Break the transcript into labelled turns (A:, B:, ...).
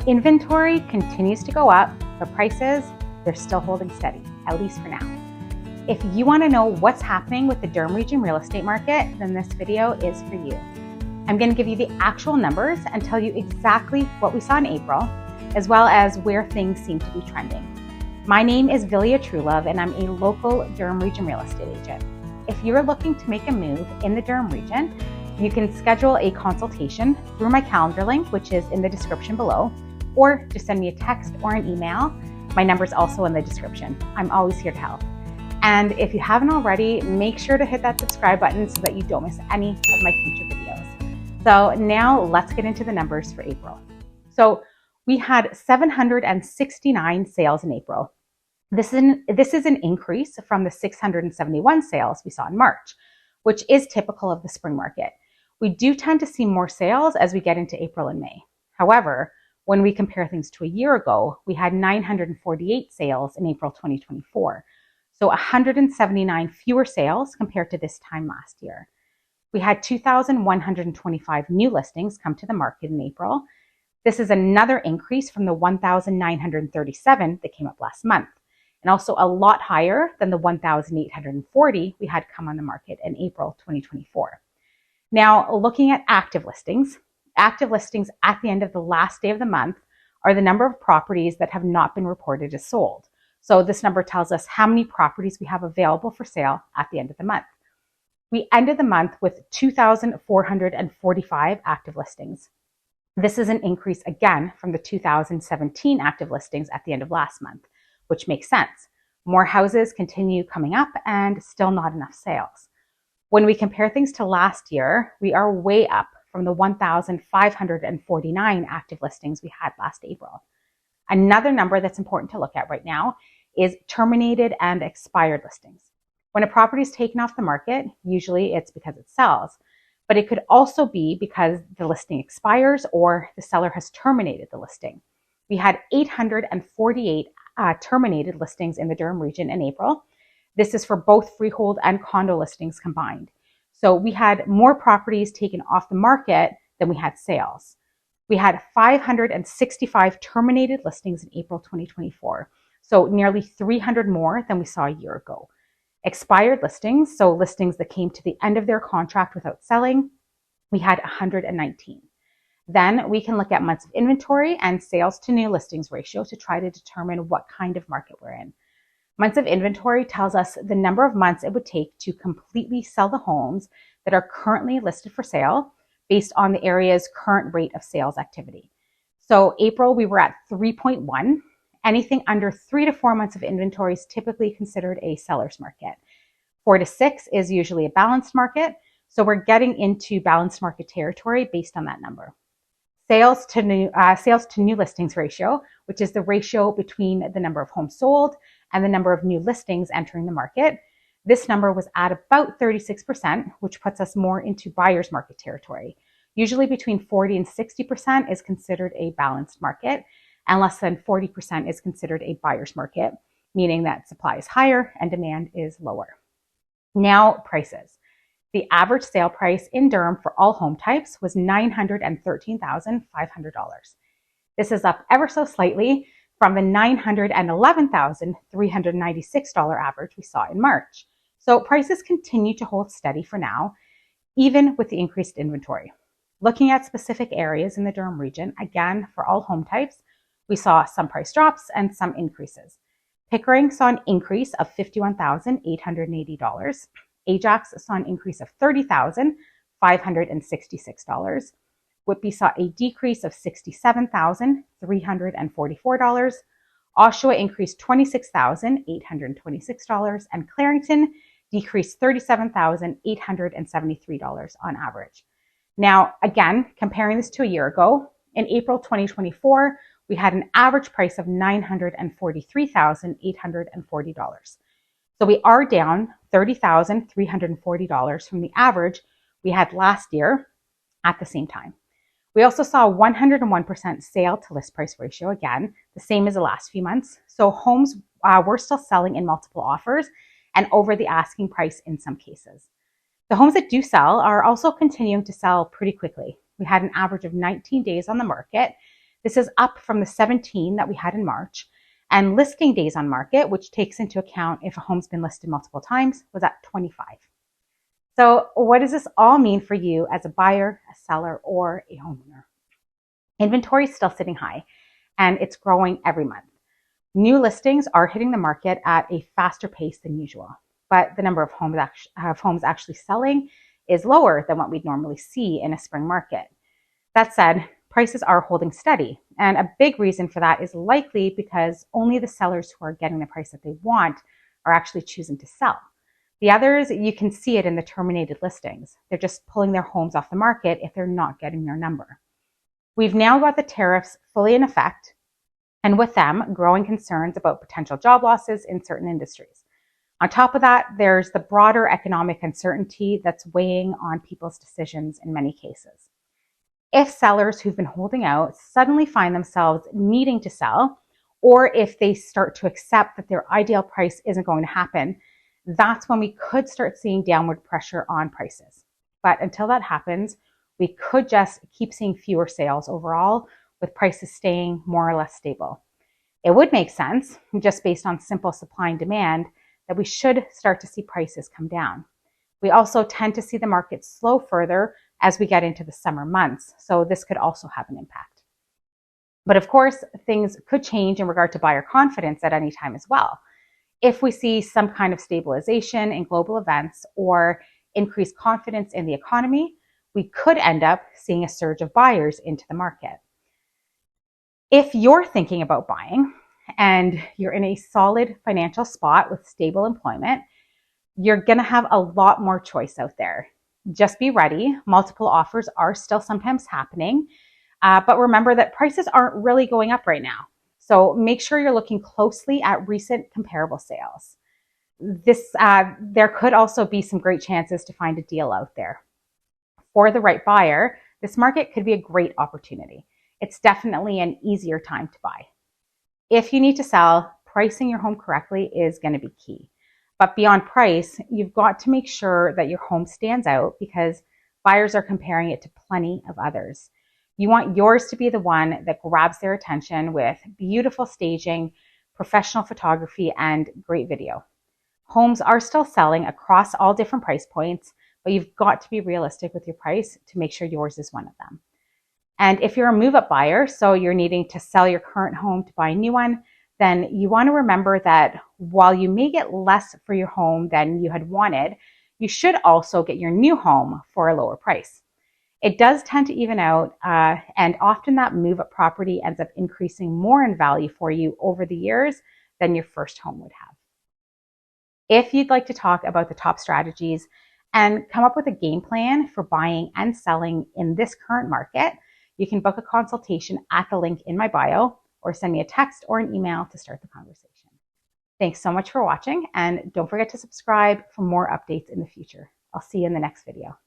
A: Inventory continues to go up, but prices, they're still holding steady, at least for now. If you want to know what's happening with the Durham Region real estate market, then this video is for you. I'm going to give you the actual numbers and tell you exactly what we saw in April, as well as where things seem to be trending. My name is Vilija Truelove, and I'm a local Durham Region real estate agent. If you're looking to make a move in the Durham Region, you can schedule a consultation through my calendar link, which is in the description below, or just send me a text or an email. My number is also in the description. I'm always here to help. And if you haven't already, make sure to hit that subscribe button so that you don't miss any of my future videos. So now let's get into the numbers for April. So we had 769 sales in April. This is an increase from the 671 sales we saw in March, which is typical of the spring market. We do tend to see more sales as we get into April and May. However, when we compare things to a year ago, we had 948 sales in April 2024. So 179 fewer sales compared to this time last year. We had 2,125 new listings come to the market in April. This is another increase from the 1,937 that came up last month, and also a lot higher than the 1,840 we had come on the market in April 2024. Now, looking at active listings at the end of the last day of the month are the number of properties that have not been reported as sold. So this number tells us how many properties we have available for sale at the end of the month. We ended the month with 2,445 active listings. This is an increase again from the 2017 active listings at the end of last month, which makes sense. More houses continue coming up and still not enough sales. When we compare things to last year, we are way up from the 1,549 active listings we had last April. Another number that's important to look at right now is terminated and expired listings. When a property is taken off the market, usually it's because it sells, but it could also be because the listing expires or the seller has terminated the listing. We had 848 terminated listings in the Durham region in April. This is for both freehold and condo listings combined. So we had more properties taken off the market than we had sales. We had 565 terminated listings in April 2024, so nearly 300 more than we saw a year ago. Expired listings, so listings that came to the end of their contract without selling, we had 119. Then we can look at months of inventory and sales to new listings ratio to try to determine what kind of market we're in. Months of inventory tells us the number of months it would take to completely sell the homes that are currently listed for sale based on the area's current rate of sales activity. So April, we were at 3.1. Anything under 3 to 4 months of inventory is typically considered a seller's market. 4 to 6 is usually a balanced market. So we're getting into balanced market territory based on that number. Sales to new listings ratio, which is the ratio between the number of homes sold and the number of new listings entering the market. This number was at about 36%, which puts us more into buyer's market territory. Usually between 40 and 60% is considered a balanced market, and less than 40% is considered a buyer's market, meaning that supply is higher and demand is lower. Now, prices. The average sale price in Durham for all home types was $913,500. This is up ever so slightly from the $911,396 average we saw in March. So prices continue to hold steady for now, even with the increased inventory. Looking at specific areas in the Durham region, again, for all home types, we saw some price drops and some increases. Pickering saw an increase of $51,880. Ajax saw an increase of $30,566. Whitby saw a decrease of $67,344. Oshawa increased $26,826, and Clarington decreased $37,873 on average. Now, again, comparing this to a year ago, in April 2024, we had an average price of $943,840. So we are down $30,340 from the average we had last year at the same time. We also saw a 101% sale to list price ratio, again, the same as the last few months. So homes were still selling in multiple offers and over the asking price in some cases. The homes that do sell are also continuing to sell pretty quickly. We had an average of 19 days on the market. This is up from the 17 that we had in March. And listing days on market, which takes into account if a home's been listed multiple times, was at 25. So what does this all mean for you as a buyer, a seller, or a homeowner? Inventory is still sitting high, and it's growing every month. New listings are hitting the market at a faster pace than usual, but the number of homes actually selling is lower than what we'd normally see in a spring market. That said, prices are holding steady, and a big reason for that is likely because only the sellers who are getting the price that they want are actually choosing to sell. The others, you can see it in the terminated listings. They're just pulling their homes off the market if they're not getting their number. We've now got the tariffs fully in effect, and with them, growing concerns about potential job losses in certain industries. On top of that, there's the broader economic uncertainty that's weighing on people's decisions in many cases. If sellers who've been holding out suddenly find themselves needing to sell, or if they start to accept that their ideal price isn't going to happen, that's when we could start seeing downward pressure on prices. But until that happens, we could just keep seeing fewer sales overall, with prices staying more or less stable. It would make sense, just based on simple supply and demand, that we should start to see prices come down. We also tend to see the market slow further as we get into the summer months, so this could also have an impact. But of course, things could change in regard to buyer confidence at any time as well. If we see some kind of stabilization in global events or increased confidence in the economy, we could end up seeing a surge of buyers into the market. If you're thinking about buying and you're in a solid financial spot with stable employment, you're going to have a lot more choice out there. Just be ready. Multiple offers are still sometimes happening, but remember that prices aren't really going up right now. So make sure you're looking closely at recent comparable sales. There could also be some great chances to find a deal out there. For the right buyer, this market could be a great opportunity. It's definitely an easier time to buy. If you need to sell, pricing your home correctly is going to be key. But beyond price, you've got to make sure that your home stands out because buyers are comparing it to plenty of others. You want yours to be the one that grabs their attention with beautiful staging, professional photography, and great video. Homes are still selling across all different price points, but you've got to be realistic with your price to make sure yours is one of them. And if you're a move-up buyer, so you're needing to sell your current home to buy a new one, then you want to remember that while you may get less for your home than you had wanted, you should also get your new home for a lower price. It does tend to even out, and often that move-up property ends up increasing more in value for you over the years than your first home would have. If you'd like to talk about the top strategies and come up with a game plan for buying and selling in this current market, you can book a consultation at the link in my bio or send me a text or an email to start the conversation. Thanks so much for watching, and don't forget to subscribe for more updates in the future. I'll see you in the next video.